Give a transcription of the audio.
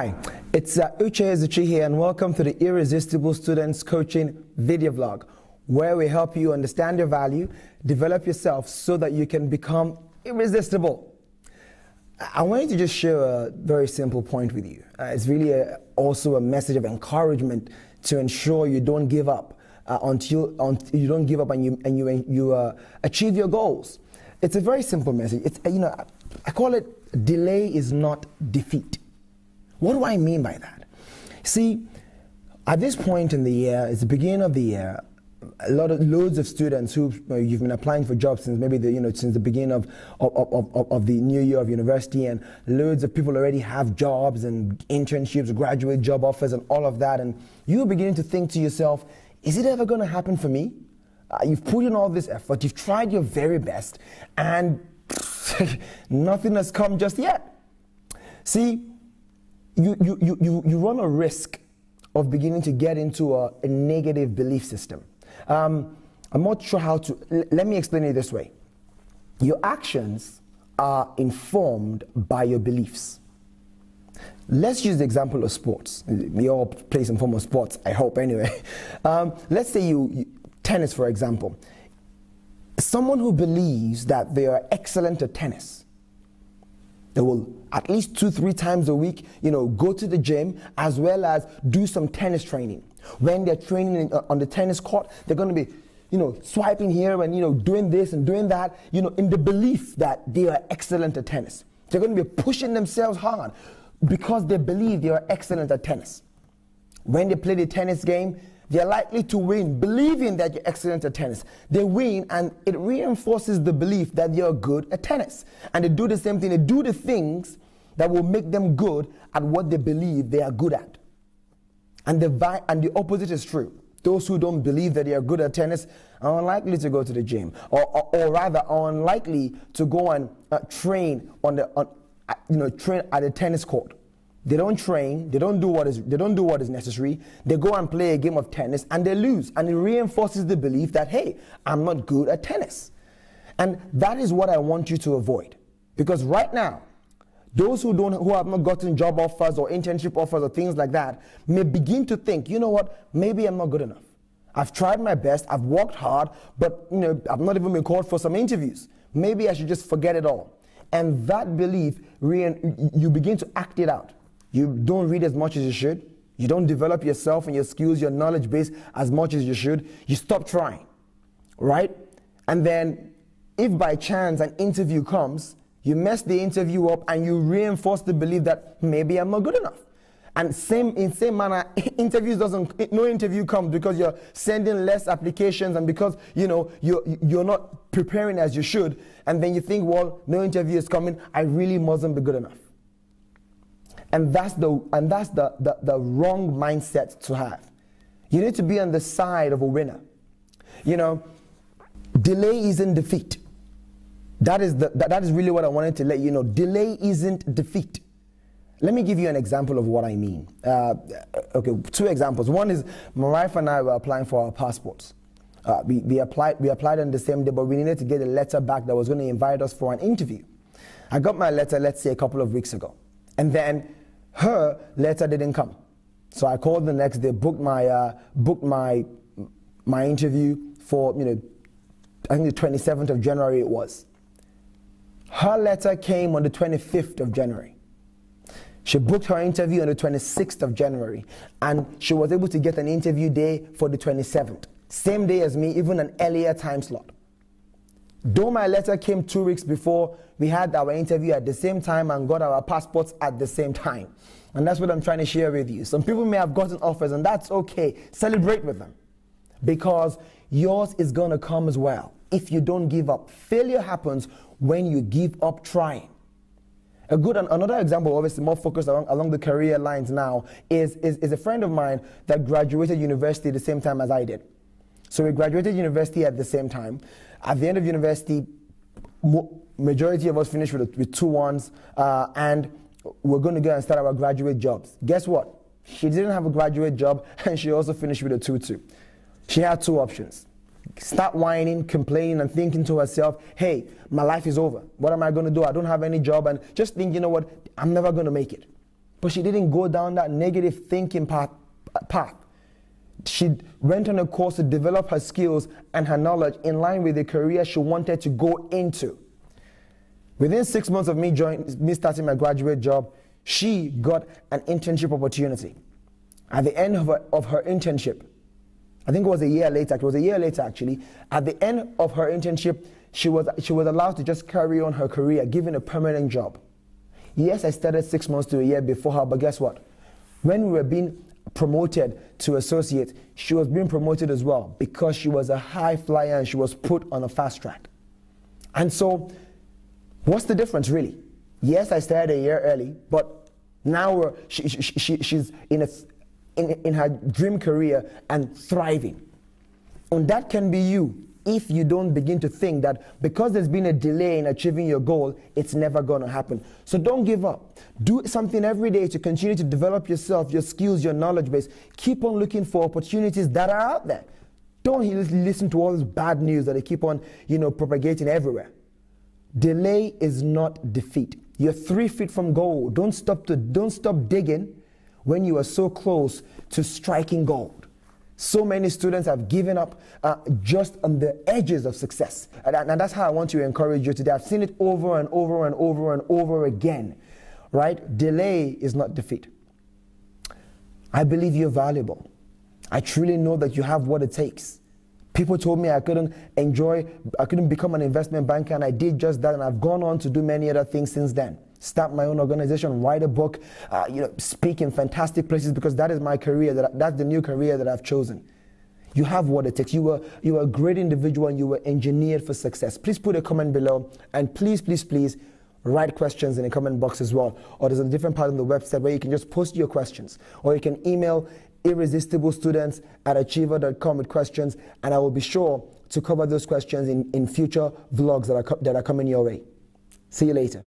Hi, it's HSBC here, and welcome to the Irresistible Students Coaching video vlog, where we help you understand your value, develop yourself so that you can become irresistible. I wanted to just share a very simple point with you. It's really also a message of encouragement to ensure you don't give up until you don't give up and you achieve your goals. It's a very simple message. It's I call it delay is not defeat. What do I mean by that? See, at this point in the year, it's the beginning of the year, loads of students who you've been applying for jobs since maybe since the beginning of the new year of university, and loads of people already have jobs and internships, graduate job offers, and all of that, and you're beginning to think to yourself, is it ever going to happen for me? You've put in all this effort, you've tried your very best, and nothing has come just yet. See, you run a risk of beginning to get into a negative belief system. I'm not sure how to, let me explain it this way. Your actions are informed by your beliefs. Let's use the example of sports. We all play some form of sports, I hope anyway. Let's say tennis, for example. Someone who believes that they are excellent at tennis, they will at least 2-3 times a week, go to the gym as well as do some tennis training. When they're training on the tennis court, they're going to be, swiping here and, doing this and doing that, in the belief that they are excellent at tennis. They're going to be pushing themselves hard because they believe they are excellent at tennis. When they play the tennis game, they're likely to win, believing that you're excellent at tennis. They win, and it reinforces the belief that you're good at tennis. And they do the same thing. They do the things that will make them good at what they believe they are good at. And the opposite is true. Those who don't believe that they are good at tennis are unlikely to go to the gym, or rather are unlikely to go and train train at a tennis court. They don't train, they don't do what is necessary. They go and play a game of tennis and they lose, and it reinforces the belief that, hey, I'm not good at tennis. And that is what I want you to avoid, because right now, those who have not gotten job offers or internship offers or things like that may begin to think, you know what, maybe I'm not good enough. I've tried my best, I've worked hard, but I've not even been called for some interviews. Maybe I should just forget it all. And that belief, you begin to act it out. You don't read as much as you should. You don't develop yourself and your skills, your knowledge base as much as you should. You stop trying, right? And then if by chance an interview comes, you mess the interview up and you reinforce the belief that maybe I'm not good enough. And in same manner, no interview comes because you're sending less applications and because you're not preparing as you should. And then you think, well, no interview is coming, I really mustn't be good enough. And that's the wrong mindset to have. You need to be on the side of a winner. Delay isn't defeat. That is really what I wanted to let you know. Delay isn't defeat. Let me give you an example of what I mean. Okay, 2 examples. One is my wife and I were applying for our passports. We applied on the same day, but we needed to get a letter back that was going to invite us for an interview. I got my letter, let's say, a couple of weeks ago, and then her letter didn't come. So I called the next day, booked my interview for I think the 27th of January it was. Her letter came on the 25th of January. She booked her interview on the 26th of January, and she was able to get an interview day for the 27th. Same day as me, even an earlier time slot. Though my letter came 2 weeks before, we had our interview at the same time and got our passports at the same time. And that's what I'm trying to share with you. Some people may have gotten offers, and that's okay. Celebrate with them, because yours is going to come as well if you don't give up. Failure happens when you give up trying. Another example, obviously more focused along the career lines now, is a friend of mine that graduated university at the same time as I did. So we graduated university at the same time. At the end of university, majority of us finished with 2-1s, and we're going to go and start our graduate jobs. Guess what? She didn't have a graduate job, and she also finished with a 2-2. She had 2 options. Start whining, complaining, and thinking to herself, hey, my life is over. What am I going to do? I don't have any job. And just think, you know what? I'm never going to make it. but she didn't go down that negative thinking path. She went on a course to develop her skills and her knowledge in line with the career she wanted to go into. Within 6 months of me starting my graduate job, she got an internship opportunity. At the end of her internship, I think it was a year later. It was a year later, actually. At the end of her internship, she was allowed to just carry on her career, given a permanent job. Yes, I started 6 months to a year before her, but guess what? When we were being promoted to associate, she was being promoted as well because she was a high flyer and she was put on a fast track. And so, what's the difference really? Yes, I started a year early, but now she's in her dream career and thriving. And that can be you if you don't begin to think that because there's been a delay in achieving your goal, it's never going to happen. So don't give up. Do something every day to continue to develop yourself, your skills, your knowledge base. Keep on looking for opportunities that are out there. Don't listen to all this bad news that they keep on, propagating everywhere. Delay is not defeat. You're 3 feet from goal. Don't stop digging when you are so close to striking gold. So many students have given up just on the edges of success. And that's how I want to encourage you today. I've seen it over and over and over and over again, right? Delay is not defeat. I believe you're valuable. I truly know that you have what it takes. People told me I couldn't become an investment banker, and I did just that, and I've gone on to do many other things since then. Start my own organization, write a book, speak in fantastic places, because that is my career. That's the new career that I've chosen. You have what it takes. You are a great individual and you were engineered for success. Please put a comment below, and please write questions in the comment box as well. Or there's a different part on the website where you can just post your questions, or you can email irresistiblestudents@achiever.com with questions, and I will be sure to cover those questions in future vlogs that are coming your way. See you later.